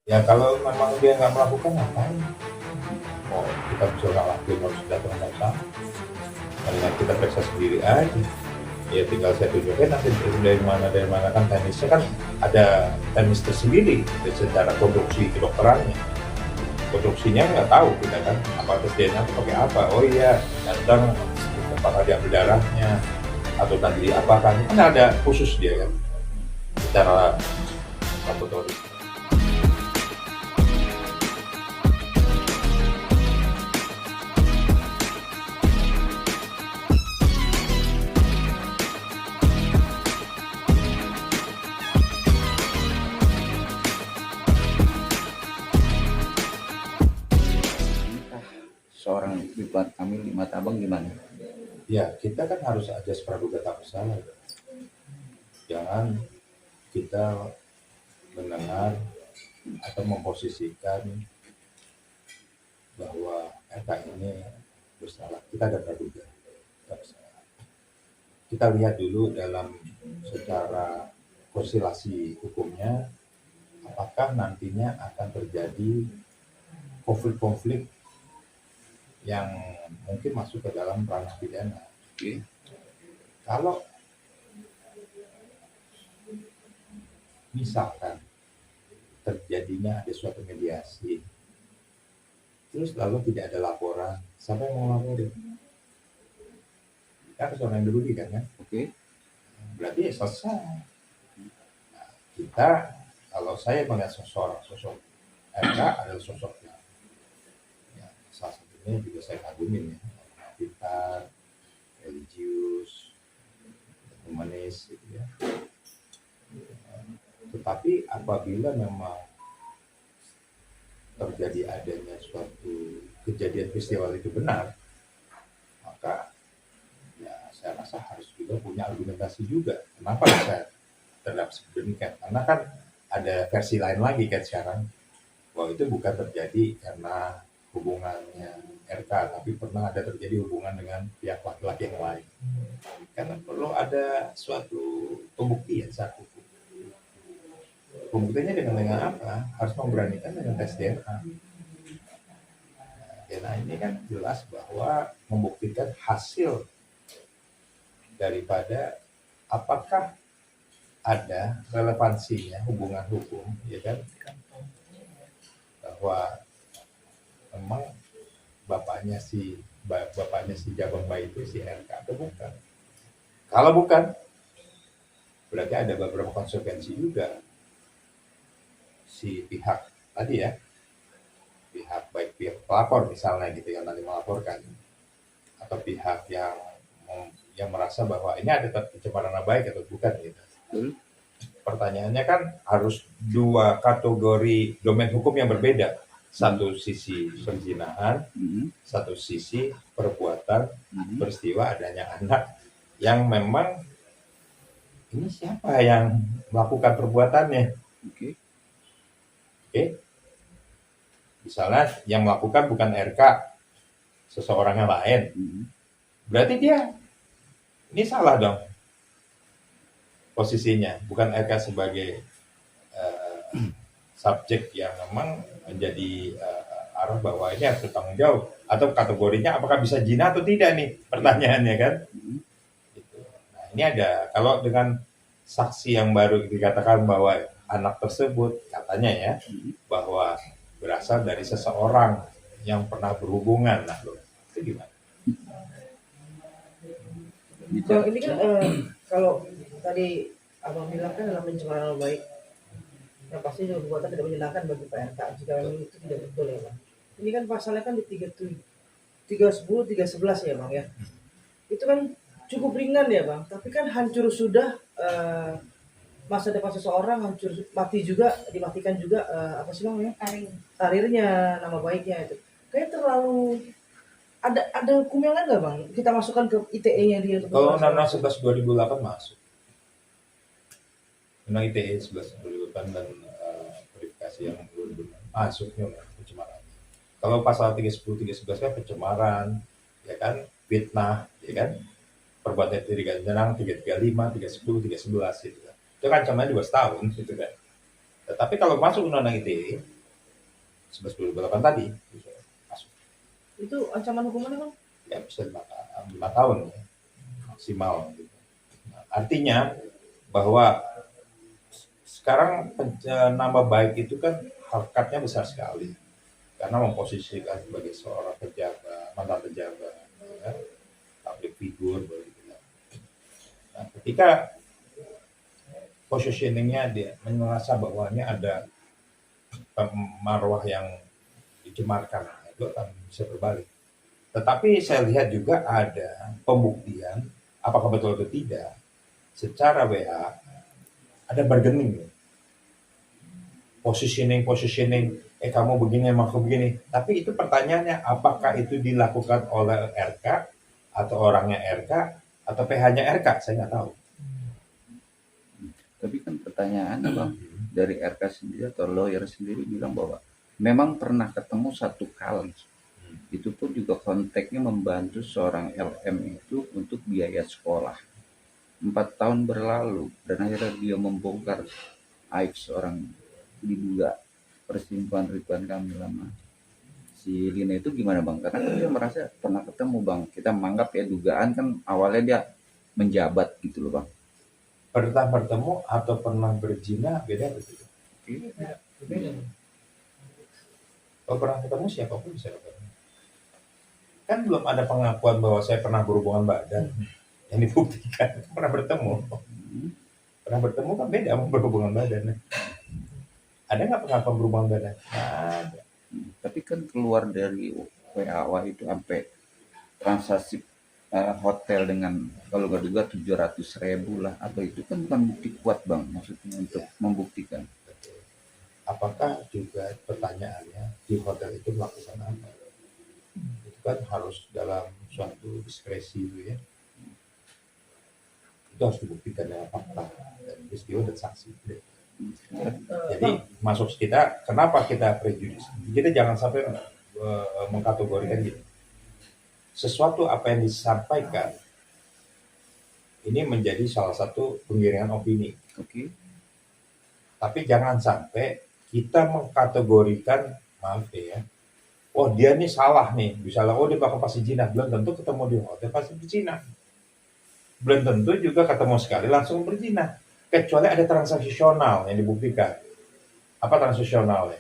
Ya kalau memang dia nggak melakukan ngapain? Oh kita bisa ngelakuin harus datang sama karena kita periksa sendiri aja. Ya tinggal saya tunjukin nanti dari mana kan teknisnya kan ada teknis tersendiri secara konstruksi kedokterannya. Konstruksinya nggak tahu kita kan apa tes DNA itu pakai apa. Oh iya datang apakah diambil darahnya atau tadi apa kan ada khusus dia kan secara laboratorium. Nikah seorang Ridwan Kamil di mata Abang gimana? Ya kita kan harus ada praduga tak bersalah. Jangan kita mendengar atau memposisikan bahwa RK ini bersalah. Kita ada praduga tak bersalah. Kita lihat dulu dalam secara konstelasi hukumnya apakah nantinya akan terjadi konflik-konflik yang mungkin masuk ke dalam ranah pidana. Oke. Kalau misalkan terjadinya ada suatu mediasi, terus lalu tidak ada laporan, siapa yang mau laporin? Kan seorang yang dirugi kan? Oke. Berarti ya selesai. Nah, kita, kalau saya melihat sosok RK adalah sosok yang ya, salah satunya juga saya kagumin ya, pintar, religius, humanis gitu ya. Tetapi apabila memang terjadi adanya suatu kejadian peristiwa itu benar, maka ya saya rasa harus juga punya argumentasi juga. Kenapa bisa terhadap sedemikian? Karena kan ada versi lain lagi kan sekarang bahwa itu bukan terjadi karena hubungannya RK, tapi pernah ada terjadi hubungan dengan pihak laki-laki yang lain. Karena perlu ada suatu pembuktian saat hukum. Pembuktiannya dengan apa? Harus memberanikan dengan tes DNA. DNA ini kan jelas bahwa membuktikan hasil daripada apakah ada relevansinya hubungan hukum, ya kan? Bahwa memang bapaknya si Jabang Bayi itu si RK atau bukan? Kalau bukan, berarti ada beberapa konsekuensi juga si pihak tadi ya, baik pihak pelapor misalnya gitu yang nanti melaporkan atau pihak yang merasa bahwa ini ada pencemaran nama baik atau bukan gitu. Pertanyaannya kan harus dua kategori domain hukum yang berbeda. Satu sisi perzinahan, satu sisi perbuatan peristiwa adanya anak yang memang ini siapa yang melakukan perbuatannya. Oke. Misalnya yang melakukan bukan RK, seseorang yang lain, berarti dia ini salah dong posisinya, bukan RK sebagai subjek yang memang menjadi arah bahwa ini harus bertanggung jawab, atau kategorinya apakah bisa zina atau tidak nih pertanyaannya kan. Gitu. Nah, ini ada kalau dengan saksi yang baru dikatakan bahwa anak tersebut katanya ya bahwa berasal dari seseorang yang pernah berhubungan, nah loh itu gimana? Bang, ini kan kalau tadi abang bilang kan dalam pencemaran nama baik, yang pasti perbuatan tidak menyenangkan bagi Pak RK jika memang itu tidak betul ya bang. Ini kan pasalnya kan di 310, 311 ya bang ya. Itu kan cukup ringan ya bang, tapi kan hancur sudah masa depan seseorang, hancur mati juga, dimatikan juga apa sih namanya? Karirnya, nama baiknya itu. Kayak terlalu ada hukum yang lain nggak bang? Kita masukkan ke ITE-nya dia. Kalau Undang-Undang 11 2008 masuk. Undang ITE 11 2008 dan verifikasi yang 2006 masuknya pencemaran. Kalau pasal 310 311 kan pencemaran, ya kan, fitnah, ya kan, perbuatan tidak dikenang 335 310 311 itu kan. Itu kan ancamannya 2 tahun gitu kan. Tetapi kalau masuk Undang-Undang ITE 11/28 tadi bisa masuk. Itu ancaman hukumannya Bang? Ya bisa 5 tahun ya, maksimal gitu. Nah, artinya bahwa sekarang nama baik itu kan harkatnya besar sekali karena memposisikan sebagai seorang pejabat, mantan pejabat, ya, public figure boleh dibilang. Nah, ketika positioningnya dia merasa bahwa ini ada marwah yang dicemarkan, itu akan bisa berbalik. Tetapi saya lihat juga ada pembuktian, apakah betul atau tidak, secara WA ada bargaining, positioning, kamu begini, aku begini. Tapi itu pertanyaannya, apakah itu dilakukan oleh RK, atau orangnya RK, atau PH-nya RK, saya nggak tahu. Tapi kan pertanyaannya Bang, dari RK sendiri atau lawyer sendiri bilang bahwa memang pernah ketemu 1 kali. Itu pun juga konteksnya membantu seorang LM itu untuk biaya sekolah. 4 tahun berlalu dan akhirnya dia membongkar aib seorang diduga perselingkuhan Ridwan Kamil sama si Lina itu gimana Bang? Karena kan dia merasa pernah ketemu Bang. Kita menganggap ya dugaan kan awalnya dia menjabat gitu loh Bang. Pernah bertemu atau pernah berzina beda betul. Beda. Kalau pernah ketemu siapapun bisa ketemu. Kan belum ada pengakuan bahwa saya pernah berhubungan badan yang dibuktikan. Pernah bertemu. Pernah bertemu kan beda sama berhubungan badan. Ada nggak pengakuan berhubungan badan? Ada. Tapi kan keluar dari WA itu sampai transaksi hotel dengan kalau nggak juga 700.000 lah, atau itu kan bukan bukti kuat Bang, maksudnya untuk membuktikan. Apakah juga pertanyaannya di hotel itu melakukan apa? Itu kan harus dalam suatu diskresi itu ya. Itu harus dibuktikan dengan fakta dan peristiwa dan saksi. Jadi masuk kita, kenapa kita prejudis? Kita jangan sampai mengkategorikan gitu. Sesuatu apa yang disampaikan ini menjadi salah satu penggiringan opini. Oke. Tapi jangan sampai kita mengkategorikan, maaf ya, oh dia nih salah nih, misalnya oh dia bakal pasti zina, belum tentu ketemu di hotel pasti berzina, belum tentu juga ketemu sekali langsung berzina, kecuali ada transaksional yang dibuktikan. Apa transaksionalnya?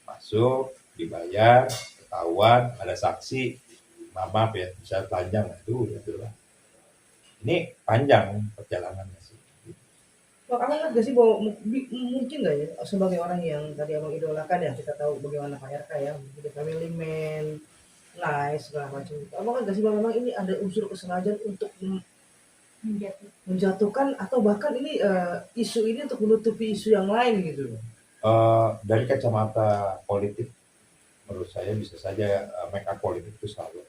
Masuk, dibayar, ketahuan, ada saksi, maaf ya, bisa panjang itu lah. Ini panjang perjalanannya sih. Bang, abang nggak sih bahwa mungkin nggak ya sebagai orang yang tadi abang idolakan ya, kita tahu bagaimana Pak RK ya, jadi family man, nice segala macam. Abang nggak sih bahwa memang ini ada unsur kesengajaan untuk menjatuhkan atau bahkan ini isu ini untuk menutupi isu yang lain gitu? Dari kacamata politik, menurut saya bisa saja make up politik itu selalu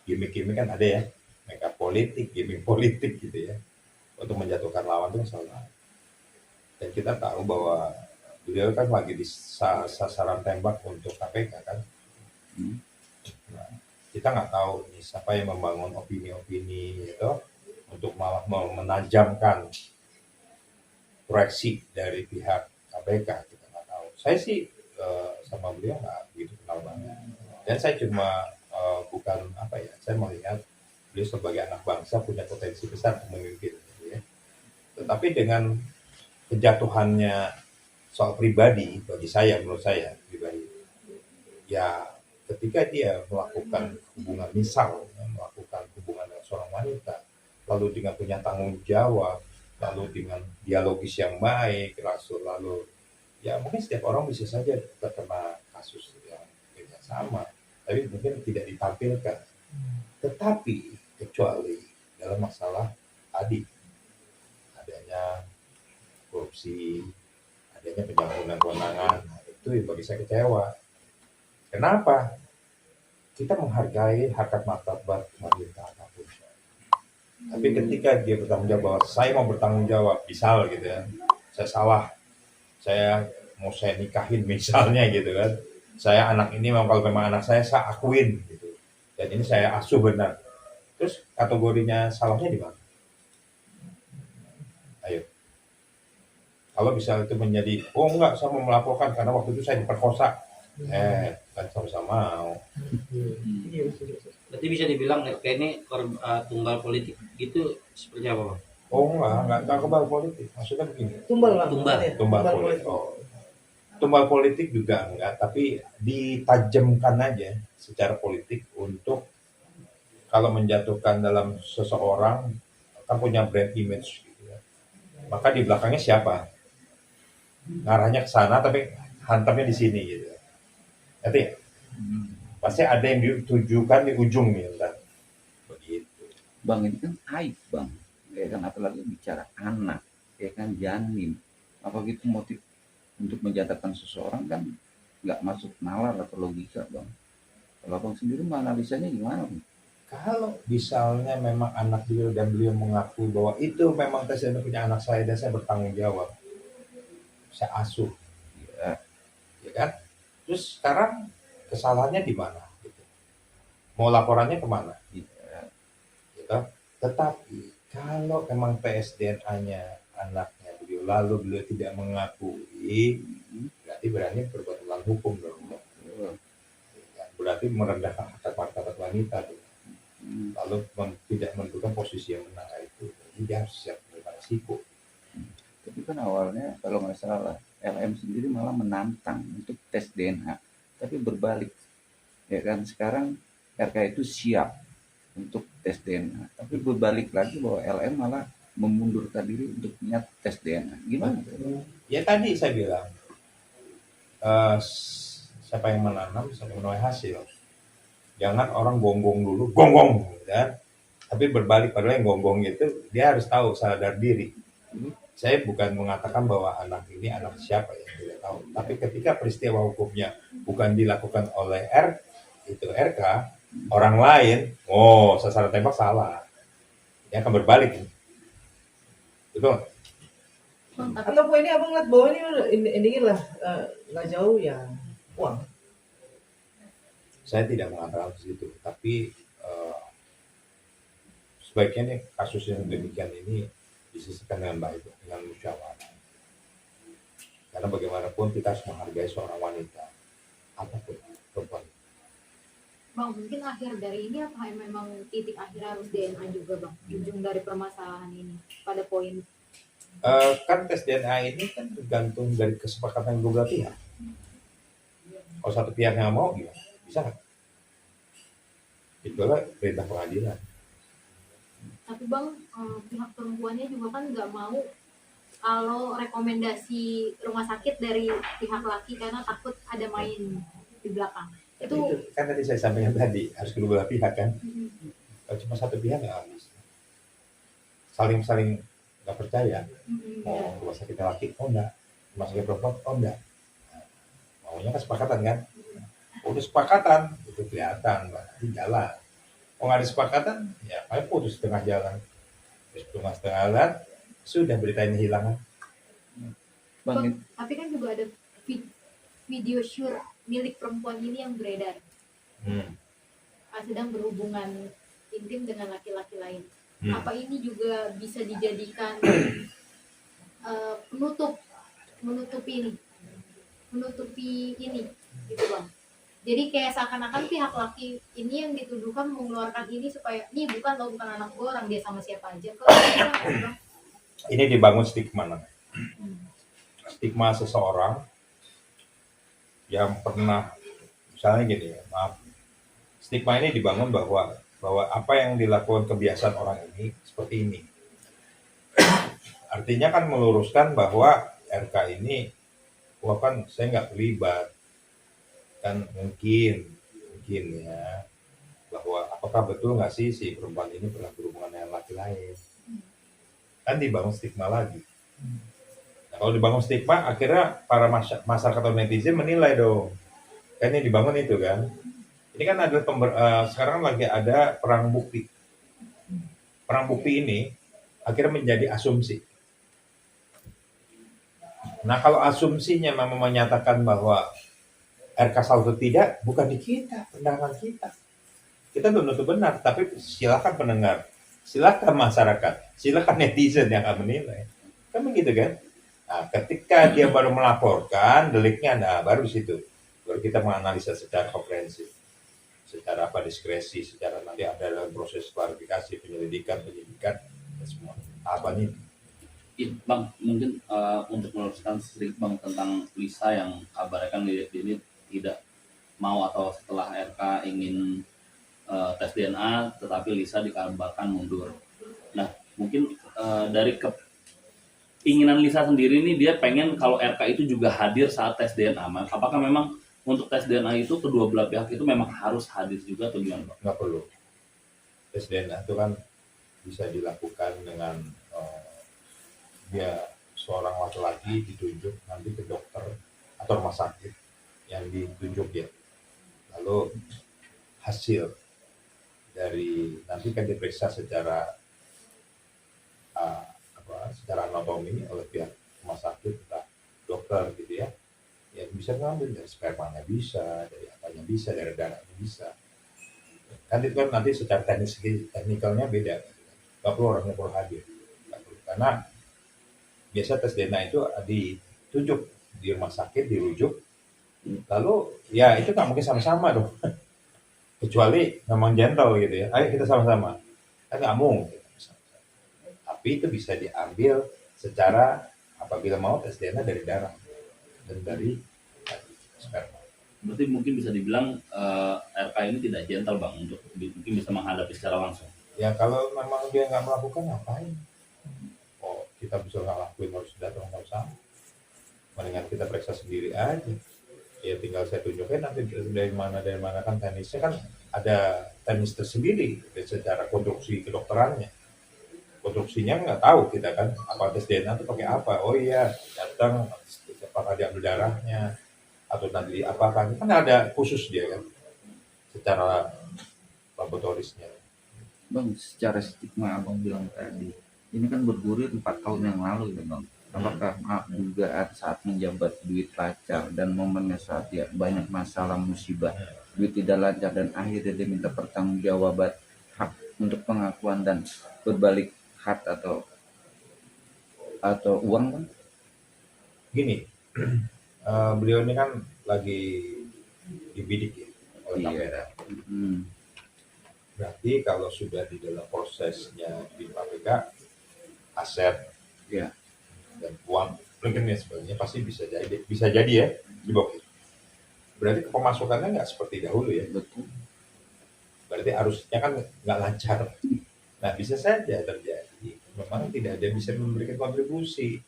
gimmick kan ada ya, make up politik, gimmick politik gitu ya, untuk menjatuhkan lawan itu selalu ada. Dan kita tahu bahwa beliau kan lagi di sasaran tembak untuk KPK kan. Nah, kita nggak tahu nih siapa yang membangun opini-opini itu untuk malah menajamkan proyeksi dari pihak KPK, kita nggak tahu. Saya sih sama beliau nggak begitu kenal banget. Dan saya cuma bukan apa ya, saya melihat beliau sebagai anak bangsa punya potensi besar untuk memimpin. Gitu ya. Tetapi dengan kejatuhannya soal pribadi, bagi saya, menurut saya pribadi, ya ketika dia melakukan hubungan, melakukan hubungan dengan seorang wanita, lalu dengan punya tanggung jawab, lalu dengan dialogis yang baik, lalu ya mungkin setiap orang bisa saja terkena kasus yang sama, tapi mungkin tidak ditampilkan. Tetapi kecuali dalam masalah tadi adanya korupsi, adanya penyalahgunaan kewenangan, itu yang bagi saya kecewa. Kenapa? Kita menghargai harkat martabat wanita apapun. Tapi ketika dia bertanggung jawab bahwa saya mau bertanggung jawab, misal gitu ya, saya salah, saya nikahin misalnya gitu kan, saya anak ini kalau memang anak saya akuin gitu, dan ini saya asuh benar. Terus kategorinya salahnya di mana? Ayo. Kalau bisa itu menjadi, oh enggak, saya mau melaporkan karena waktu itu saya diperkosa. Kan sama-sama mau. Iya, betul, betul. Berarti bisa dibilang kayak ini tumbal politik gitu seperti apa Bang? Oh enggak kebal politik. Maksudnya begini, Tumbal lah. Tumbal. Ya, tumbal politik. Oh, tumbal politik juga enggak, tapi ditajamkan aja secara politik untuk kalau menjatuhkan dalam seseorang kan punya brand image gitu ya. Maka di belakangnya siapa? Ngarahnya ke sana tapi hantamnya di sini gitu. Nanti pasti ada yang ditujukan di ujung nih ntar. Begitu. Bang, ini kan aib bang, ya kan, apalagi bicara anak, ya kan, janin, apa gitu motif untuk menjatuhkan seseorang kan nggak masuk nalar atau logika bang. Kalau abang sendiri menganalisanya gimana bang? Kalau misalnya memang anak beliau dan beliau mengakui bahwa itu memang saya punya anak saya dan saya bertanggung jawab, saya asuh, ya kan? Terus sekarang kesalahannya di mana? Gitu. Mau laporannya kemana? Ya, Gitu. Tetapi kalau memang PSDNA-nya anaknya beliau lalu beliau tidak mengakui, berarti berani berbuat melawan hukum dong. Berarti merendahkan hak martabat wanita tuh. Lalu tidak menentukan posisi yang benar itu, jadi dia harus siap menerima resiko. tapi kan awalnya kalau nggak salah LM sendiri malah menantang untuk tes DNA, tapi berbalik, ya kan, sekarang RK itu siap untuk tes DNA, tapi berbalik lagi bahwa LM malah memundurkan diri untuk niat tes DNA. Gimana? Ya tadi saya bilang, siapa yang menanam, siapa yang menuai hasil. Jangan orang gonggong dulu, gonggong, kan? Tapi berbalik, padahal yang gonggong itu dia harus tahu sadar diri. Saya bukan mengatakan bahwa anak ini anak siapa ya, tidak tahu. Tapi ketika peristiwa hukumnya bukan dilakukan oleh RK, orang lain, oh sasaran tembak salah. Dia akan berbalik. Betul. Atau ini abang lihat bahwa ini endingnya lah nggak jauh ya uang. Saya tidak mengatakan begitu, tapi sebaiknya nih kasus yang demikian ini disisihkan dengan baik, dengan musyawarah. Karena bagaimanapun kita harus menghargai seorang wanita, apapun perempuan. Bang, mungkin akhir dari ini apa memang titik akhir harus DNA juga bang? Ujung dari permasalahan ini pada poin. Kan tes DNA ini kan tergantung dari kesepakatan kedua belah pihak. Kalau satu pihak yang mau gimana? Bisa nggak? Itulah perintah pengadilan. Tapi bang, pihak perempuannya juga kan nggak mau kalau rekomendasi rumah sakit dari pihak laki karena takut ada main di belakang. Itu kan tadi saya sampaikan tadi harus kedua belah pihak kan. Kalau cuma satu pihak nggak habis. Saling nggak percaya. Mau rumah sakit laki, oh enggak. Rumah sakit perempuan, oh enggak. Nah, maunya kesepakatan kan. Udah sepakatan, itu kelihatan, berarti jalan. Kalau nggak ada sepakatan, ya paling putus setengah jalan. Terus setengah jalan, sudah beritanya hilang. Bang, Tapi kan juga ada video shoot milik perempuan ini yang beredar. Sedang berhubungan intim dengan laki-laki lain. Apa ini juga bisa dijadikan menutupi ini gitu bang? Jadi kayak seakan-akan pihak laki ini yang dituduhkan mengeluarkan ini supaya ini bukan anak gue, orang dia sama siapa aja kok. Ini dibangun stigma namanya. Stigma seseorang yang pernah, misalnya gini ya, maaf, stigma ini dibangun bahwa apa yang dilakukan kebiasaan orang ini seperti ini. Artinya kan meluruskan bahwa RK ini, wah kan saya nggak terlibat, kan mungkin ya, bahwa apakah betul nggak sih si perempuan ini pernah berhubungan dengan laki lain, kan dibangun stigma lagi. Nah, kalau dibangun stigma, akhirnya para masyarakat atau netizen menilai dong, kan ini dibangun itu kan. Ini kan adalah sekarang lagi ada perang bukti. Perang bukti ini akhirnya menjadi asumsi. Nah kalau asumsinya memang menyatakan bahwa RK salah atau tidak, bukan di kita, pandangan kita. Kita belum tentu benar, tapi silakan pendengar, silakan masyarakat, silakan netizen yang akan menilai. Kan begitu kan? Nah, ketika dia baru melaporkan deliknya, nah baru di situ baru kita menganalisa secara komprehensif, secara apa diskresi, secara nanti ada dalam proses klarifikasi, penyidikan, dan semua tahapan ini. Iya, Bang, mungkin untuk meluruskan sedikit Bang tentang Lisa yang kabarnya kan ini tidak mau atau setelah RK ingin tes DNA, tetapi Lisa dikabarkan mundur. Nah, mungkin dari keinginan Lisa sendiri ini dia pengen kalau RK itu juga hadir saat tes DNA. Apakah memang untuk tes DNA itu kedua belah pihak itu memang harus hadir juga atau gimana, Bang? Nggak perlu. Tes DNA itu kan bisa dilakukan dengan dia seorang laki-laki ditunjuk nanti ke dokter atau rumah sakit yang ditunjuk ya. Lalu hasil dari nanti kan diperiksa secara secara anatomi oleh pihak rumah sakit atau dokter gitu ya. Ya bisa ngambil dari spermanya bisa, dari apanya bisa, dari darahnya bisa. Kan itu kan nanti secara teknikalnya beda. Nggak perlu orangnya perlu hadir. Nggak perlu. Karena biasa tes DNA itu ditunjuk di rumah sakit, dirujuk. Lalu ya itu nggak mungkin sama-sama dong. Kecuali memang gentle gitu ya. Ayo kita sama-sama. Kan nggak mungkin. Tapi itu bisa diambil secara apabila mau tes DNA dari darah dan dari sperma. Berarti mungkin bisa dibilang RK ini tidak gentle Bang untuk mungkin bisa menghadapi secara langsung. Ya kalau memang dia nggak melakukan ngapain? Oh kita bisa nggak lakuin harus datang nggak usah. Mendingan kita periksa sendiri aja. Ya tinggal saya tunjukin nanti dari mana kan teknisnya kan ada teknis tersendiri secara konstruksi kedokterannya. Konstruksinya nggak tahu kita kan apa tes DNA itu pakai apa. Oh iya datang apakah diambil darahnya atau nanti diapakan kan ada khusus dia kan secara laboratorisnya. Bang, secara stigma abang bilang tadi, ini kan bergulir 4 tahun yang lalu ya bang. Apakah dugaan saat menjabat duit lancar dan momennya saat ya banyak masalah musibah, duit tidak lancar dan akhirnya dia minta pertanggungjawaban hak untuk pengakuan dan berbalik hak atau uang bang? Gini, beliau ini kan lagi dibidik ya oleh KPK. Iya. Berarti kalau sudah di dalam prosesnya di KPK, aset Ya. dan uang mungkin ya sebagainya pasti bisa jadi ya diblokir. Berarti pemasukannya nggak seperti dahulu ya. Betul. Berarti arusnya kan nggak lancar. Nah bisa saja terjadi memang tidak ada yang bisa memberikan kontribusi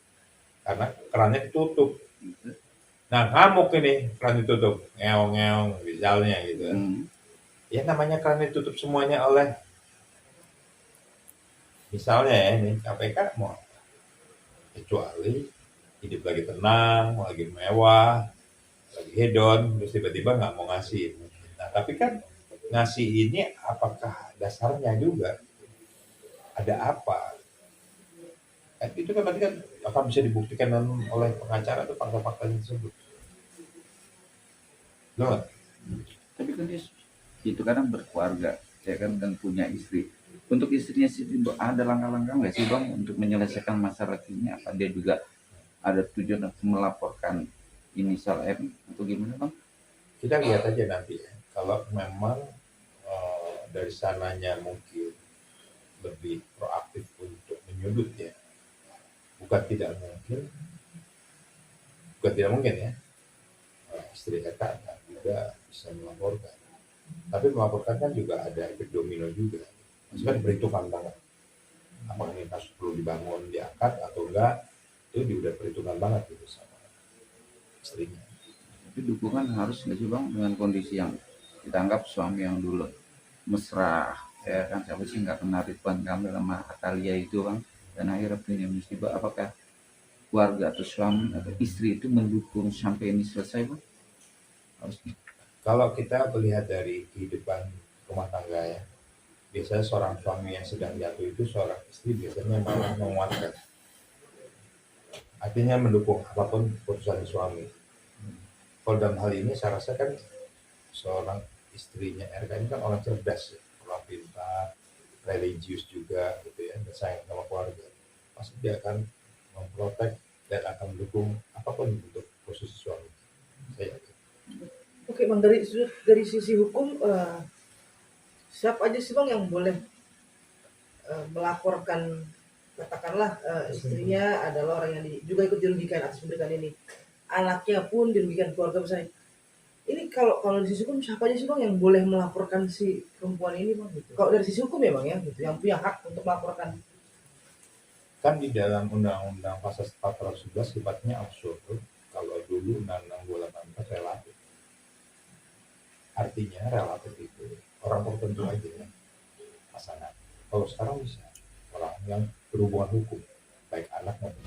karena kerannya ditutup. Nah ngamuk ini keran ditutup, ngeong-ngeong misalnya gitu kan. Ya namanya keran ditutup semuanya oleh misalnya ya ini KPK mau apa? Kecuali hidup lagi tenang, lagi mewah, lagi hedon, terus tiba-tiba nggak mau ngasih. Nah tapi kan ngasih ini apakah dasarnya juga ada apa? Itu kan nanti kan akan bisa dibuktikan oleh pengacara atau fakta-fakta tersebut. Loh, Tapi kan dia itu kadang berkeluarga, ya kan, dan punya istri. Untuk istrinya sendiri ada langkah-langkah nggak sih bang untuk menyelesaikan masalah ini? Apa dia juga ada tujuan untuk melaporkan inisial M atau gimana bang? kita lihat aja nanti ya. Kalau memang dari sananya mungkin lebih proaktif untuk menyudut ya, bukan tidak mungkin ya. Istri Eka juga bisa melaporkan. Tapi melaporkan kan juga ada efek domino juga. Maksudnya kan perhitungan banget. Apakah ini kasus perlu dibangun, diangkat atau enggak, itu udah perhitungan banget gitu sama istrinya. Tapi dukungan harus nggak sih bang dengan kondisi yang kita anggap suami yang dulu mesra, ya kan, siapa sih nggak kenal Ridwan Kamil sama Atalia itu bang, dan akhirnya punya musibah. Apakah keluarga atau suami atau istri itu mendukung sampai ini selesai bang? Harusnya. Kalau kita melihat dari kehidupan rumah tangga ya, biasanya seorang suami yang sedang jatuh itu seorang istri biasanya malah menguatkan. Artinya mendukung apapun keputusan suami. Kalau dalam hal ini saya rasa kan seorang istrinya RK ini kan orang cerdas, ya, orang pintar, religius juga gitu ya, dan sayang sama keluarga. Pasti dia akan memprotek dan akan mendukung apapun untuk posisi suami. Saya yakin. Oke bang, dari sisi hukum siapa aja sih bang yang boleh melaporkan, katakanlah istrinya adalah orang yang juga ikut dirugikan atas pemberitaan ini, anaknya pun dirugikan, keluarga besar. Ini kalau dari sisi hukum siapa aja sih bang yang boleh melaporkan si perempuan ini bang? Gitu. Kalau dari sisi hukum ya bang ya, gitu, yang punya hak untuk melaporkan. Kan di dalam Undang-Undang Pasal 411 sifatnya absolut. Kalau dulu Undang-Undang 284 relatif. Artinya relatif itu orang tertentu aja ya pasangan. Kalau sekarang bisa orang yang berhubungan hukum, baik anak maupun